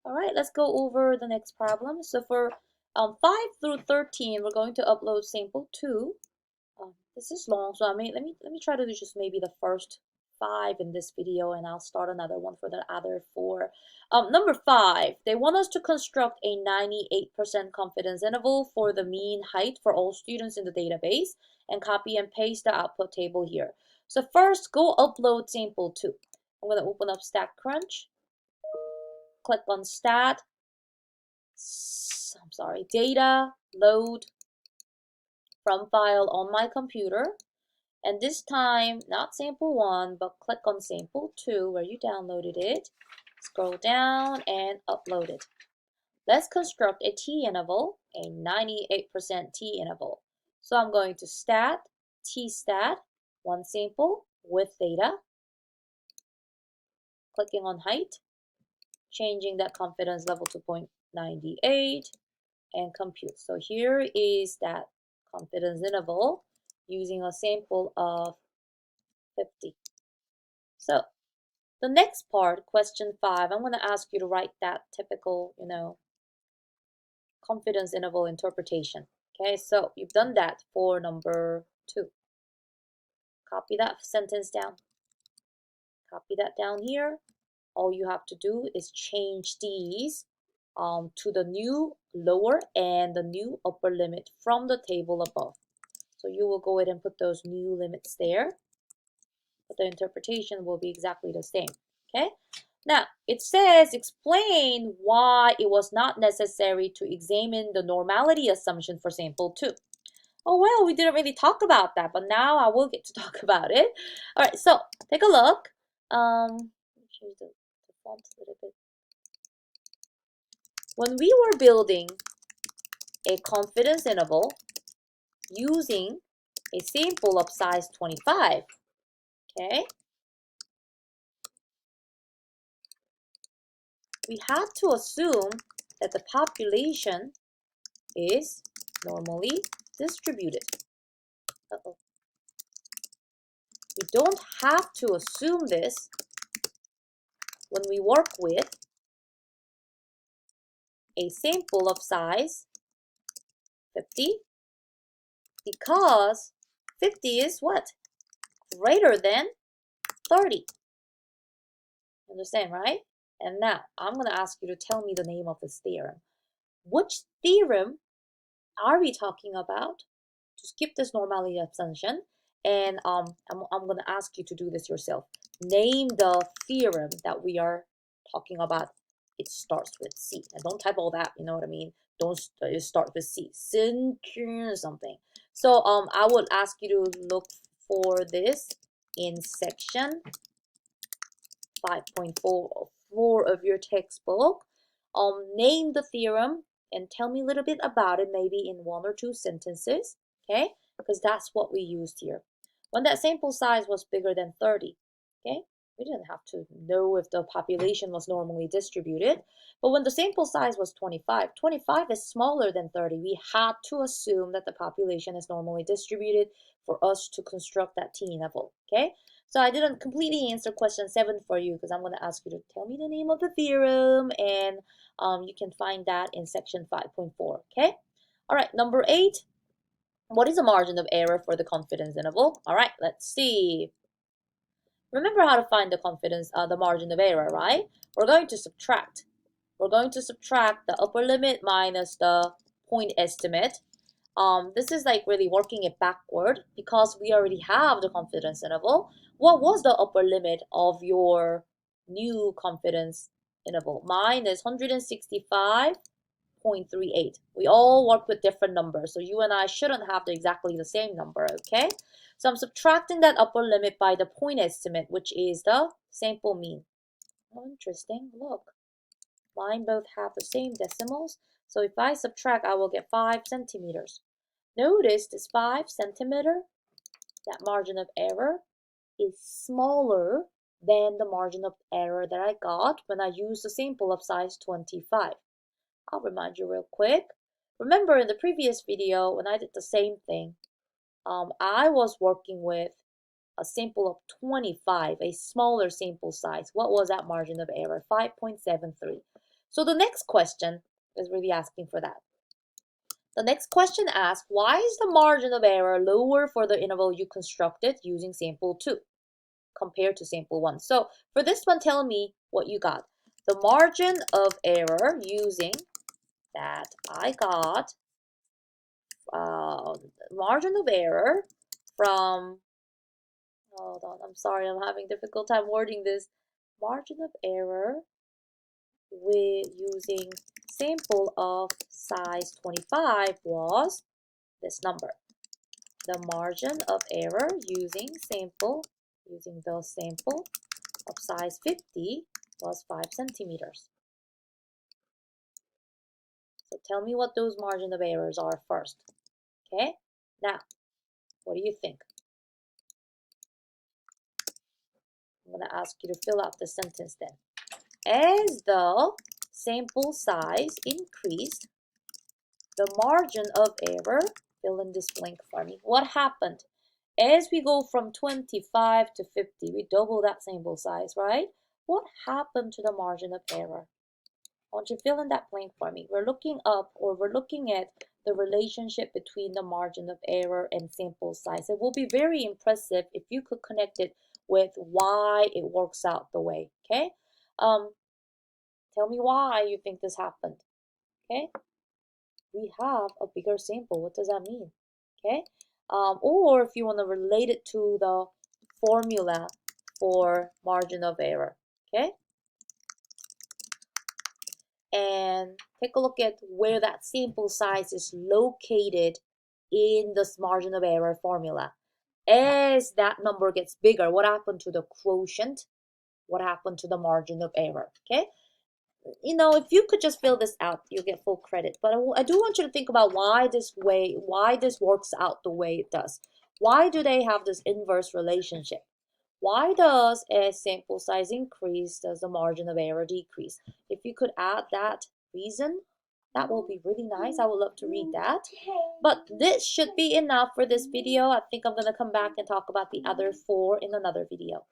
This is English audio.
All right, let's go over the next problem. So for 5 through 13, we're going to upload sample 2. This is long, so let me try to do just maybe the first 5 in this video, and I'll start another one for the other 4. Number 5, they want us to construct a 98% confidence interval for the mean height for all students in the database, and copy and paste the output table here. So first, go upload sample 2. I'm going to open up StatCrunch. Click on data, load from file on my computer. And this time, not sample 1, but click on sample 2 where you downloaded it. Scroll down and upload it. Let's construct a t-interval, a 98% t-interval. So I'm going to tstat, one sample with data. Clicking on height, changing that confidence level to 0.98, and compute. So here is that confidence interval using a sample of 50. So the next part, question 5, I'm going to ask you to write that typical, confidence interval interpretation. Okay, so you've done that for number 2. Copy that sentence down. Copy that down here. All you have to do is change these to the new lower and the new upper limit from the table above. So you will go ahead and put those new limits there, but the interpretation will be exactly the same. Okay. Now it says explain why it was not necessary to examine the normality assumption for sample 2. Oh well, we didn't really talk about that, but now I will get to talk about it. All right, so take a look. Change the font a little bit. When we were building a confidence interval using a sample of size 25, okay, we had to assume that the population is normally distributed. We don't have to assume this when we work with a sample of size 50, because 50 is what? Greater than 30. Understand, right? And now I'm going to ask you to tell me the name of this theorem. Which theorem are we talking about? To skip this normality assumption, and I'm going to ask you to do this yourself. Name the theorem that we are talking about. It starts with C. And don't type all that, you know what I mean? Don't start with C. Something. So I would ask you to look for this in section 5.4 of your textbook. Name the theorem and tell me a little bit about it, maybe in 1 or 2 sentences, okay? Because that's what we used here. When that sample size was bigger than 30, okay? We didn't have to know if the population was normally distributed. But when the sample size was 25, 25 is smaller than 30, we had to assume that the population is normally distributed for us to construct that t-interval, okay? So I didn't completely answer question 7 for you because I'm going to ask you to tell me the name of the theorem, and you can find that in section 5.4, okay? All right, number 8. What is the margin of error for the confidence interval? All right, let's see. Remember how to find the margin of error, right? We're going to subtract. We're going to subtract the upper limit minus the point estimate. This is like really working it backward because we already have the confidence interval. What was the upper limit of your new confidence interval? Mine is 165.38. We all work with different numbers, so you and I shouldn't have exactly the same number, okay? So I'm subtracting that upper limit by the point estimate, which is the sample mean. Oh, interesting. Look, mine both have the same decimals. So if I subtract, I will get 5 centimeters. Notice this 5 centimeter, that margin of error is smaller than the margin of error that I got when I used a sample of size 25. I'll remind you real quick. Remember in the previous video when I did the same thing, I was working with a sample of 25, a smaller sample size. What was that margin of error? 5.73. So the next question is really asking for that. The next question asks, why is the margin of error lower for the interval you constructed using sample 2 compared to sample 1? So for this one, tell me what you got. The margin of error using that I got, margin of error from, hold on, I'm sorry, I'm having difficult time wording this. Margin of error with using sample of size 25 was this number. The margin of error using the sample of size 50 was 5 centimeters. So tell me what those margin of errors are first. Okay, now what do you think? I'm going to ask you to fill out the sentence then. As the sample size increased, the margin of error, fill in this blank for me. What happened? As we go from 25 to 50, we double that sample size, right? What happened to the margin of error? I want you to fill in that blank for me. We're looking up, or we're looking at the relationship between the margin of error and sample size. It will be very impressive if you could connect it with why it works out the way, okay? Tell me why you think this happened, okay? We have a bigger sample. What does that mean, okay? Or if you want to relate it to the formula for margin of error, okay? And take a look at where that sample size is located in this margin of error formula. As that number gets bigger, what happened to the quotient? What happened to the margin of error, okay? You know, if you could just fill this out, you'll get full credit. But I do want you to think about why this works out the way it does. Why do they have this inverse relationship? Why does as sample size increase, does the margin of error decrease? If you could add that reason, that will be really nice. I would love to read that. But this should be enough for this video. I think I'm going to come back and talk about the other 4 in another video.